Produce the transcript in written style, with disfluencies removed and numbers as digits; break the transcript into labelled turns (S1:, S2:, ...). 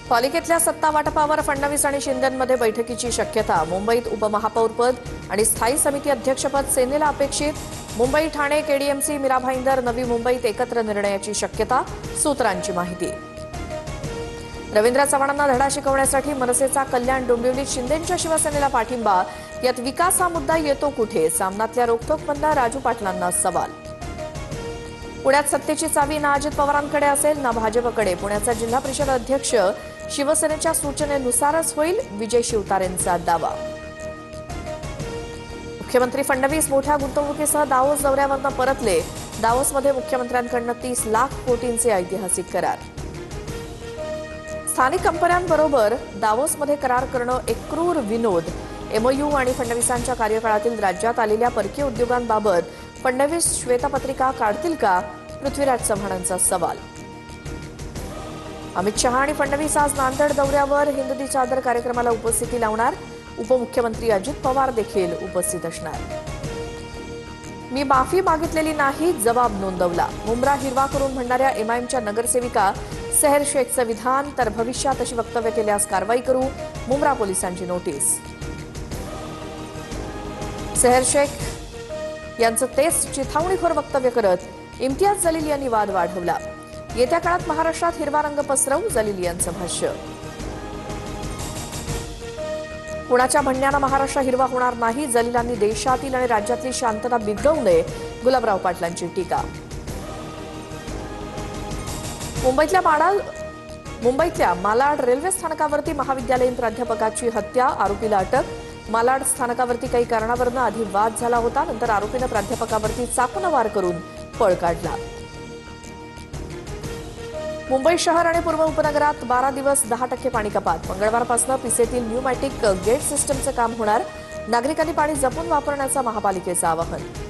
S1: पालिकेतल्या सत्ता वाटपावर फडणवीस आणि शिंदेंमध्ये बैठकीची शक्यता। मुंबईत उपमहापौरपद आणि स्थायी समिती अध्यक्षपद सेनेला अपेक्षित। मुंबई ठाणे केडीएमसी मीरा भाईंदर नवी मुंबईत एकत्र निर्णयाची शक्यता, सूत्रांची माहिती। रवींद्र चव्हाणांना धडा शिकवण्यासाठी मनसेचा कल्याण डोंबिवलीत शिंदेंच्या शिवसेनेला पाठिंबा। यात विकास हा मुद्दा येतो कुठे? सामनातल्या रोखठोकमधला राजू पाटलांना सवाल। पुण्यात सत्तेची चावी ना अजित पवारांकडे असेल ना भाजपकडे। पुण्याचा जिल्हा परिषद अध्यक्ष शिवसेनेच्या सूचनेनुसारच होईल, विजय शिवतारेंचा दावा। मुख्यमंत्री फडणवीस मोठ्या गुंतवणुकीसह दावोस दौऱ्यावरून परतले। दावोसमध्ये मुख्यमंत्र्यांकडून 30 लाख कोटींचे ऐतिहासिक करार। स्थानिक कंपन्यांबरोबर दावोसमध्ये करार करणं एक क्रूर विनोद। एमओयू आणि फडणवीसांच्या कार्यकाळातील राज्यात आलेल्या परकीय उद्योगांबाबत फडणवीस श्वेतपत्रिका काढतील का? पृथ्वीराज चव्हाणांचा सवाल। अमित शहा आणि फडणवीस आज नांदेड दौऱ्यावर हिंदुदी चादर कार्यक्रमाला उपस्थिती लावणार। उपमुख्यमंत्री अजित पवार देखील उपस्थित असणार। मी माफी मागितलेली नाही, जबाब नोंदवला। मुंब्रा हिरवा करून म्हणणाऱ्या एमआयएमच्या नगरसेविका सेहर शेखचं विधान, तर भविष्यात अशी वक्तव्य केल्यास कारवाई करू, मुंब्रा पोलिसांची नोटीस। सेहर शेख यांचं तेच चिथावणीखोर वक्तव्य करत इम्तियाज जलील यांनी वाद वाढवला। येत्या काळात महाराष्ट्रात हिरवा रंग पसरवू, जलील यांचं भाष्य। कुणाच्या म्हणण्यानं महाराष्ट्र हिरवा होणार नाही, जलीलांनी देशातील आणि राज्यातली शांतता बिघडवू नये, गुलाबराव पाटलांची टीका। मुंबईतल्या मालाड रेल्वे स्थानकावरती महाविद्यालयीन प्राध्यापकाची हत्या, आरोपीला अटक। मालाड स्थानकावरती काही कारणावरून आधी वाद झाला होता, नंतर आरोपीनं प्राध्यापकावरती चाकूनं वार करून पळ काढला। मुंबई शहर आणि पूर्व उपनगरात 12 दिवस 10% पाणी कपात। मंगळवारपासून पिसेतील न्यूमॅटिक गेट सिस्टमचं काम होणार। नागरिकांनी पाणी जपून वापरण्याचं महापालिकेचं आवाहन।